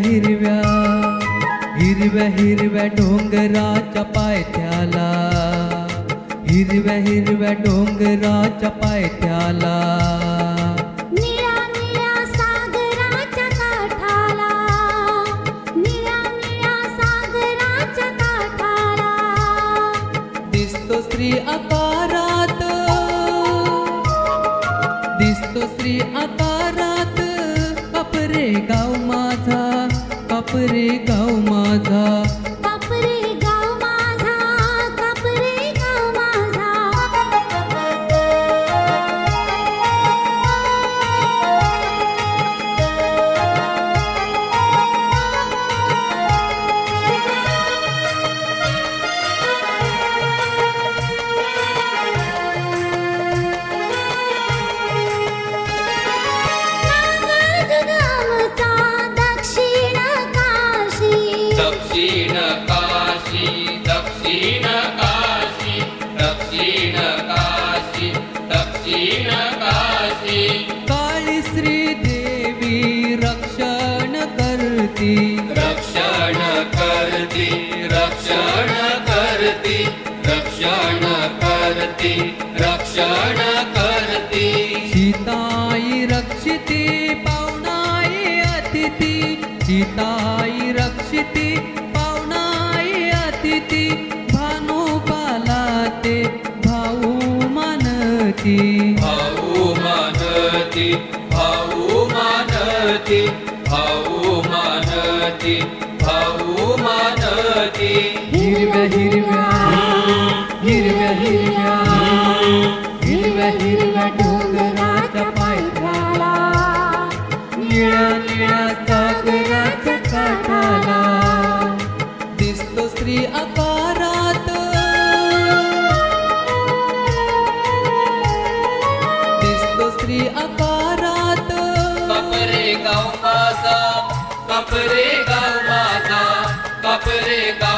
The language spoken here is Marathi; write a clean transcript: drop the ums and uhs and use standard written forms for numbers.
हिरव्या हिरव्या हिरव्या डोंगराच्या पायथ्याला, हिरव्या हिरव्या डोंगराच्या पायथ्याला, निळ्या निळ्या सागराच्या काठाला, निळ्या निळ्या सागराच्या काठाला, दिसतो स्त्री आकारात, दिसतो स्त्री आकारात, कापरे गाव माझा, कापरे गाव माझा, कापरे गाव माझा, कापरे गाव माझा, नागार्जुनाचा दक्षिण काशी, दक्षिण काशी, दक्षिण काशी, दक्षिण काशी, दक्षिण काशी, काळी श्री देवी रक्षण करती, रक्षण करती, रक्षण करती, रक्षण करती, रक्षण करती, सीताई रक्षिती पावनाई अतिथी, सीताई रक्षिती पावनाई अतिथी, भानुबाला ते भाऊ मानती, भाऊ मानती, भाऊ मानती, भाऊ मानती, भाऊ मानती, हिरव्या हिरव्या हिरव्या हिरव्या हिरव्या हिरव्या डोंगराच्या पायथ्याला, निळ्या निळ्या सागराच्या काठाला, दिसतो स्त्री आकारात, दिसतो स्त्री आकारात, कापरे गाव माझा, कापरे गाव माझा, कापरे गाव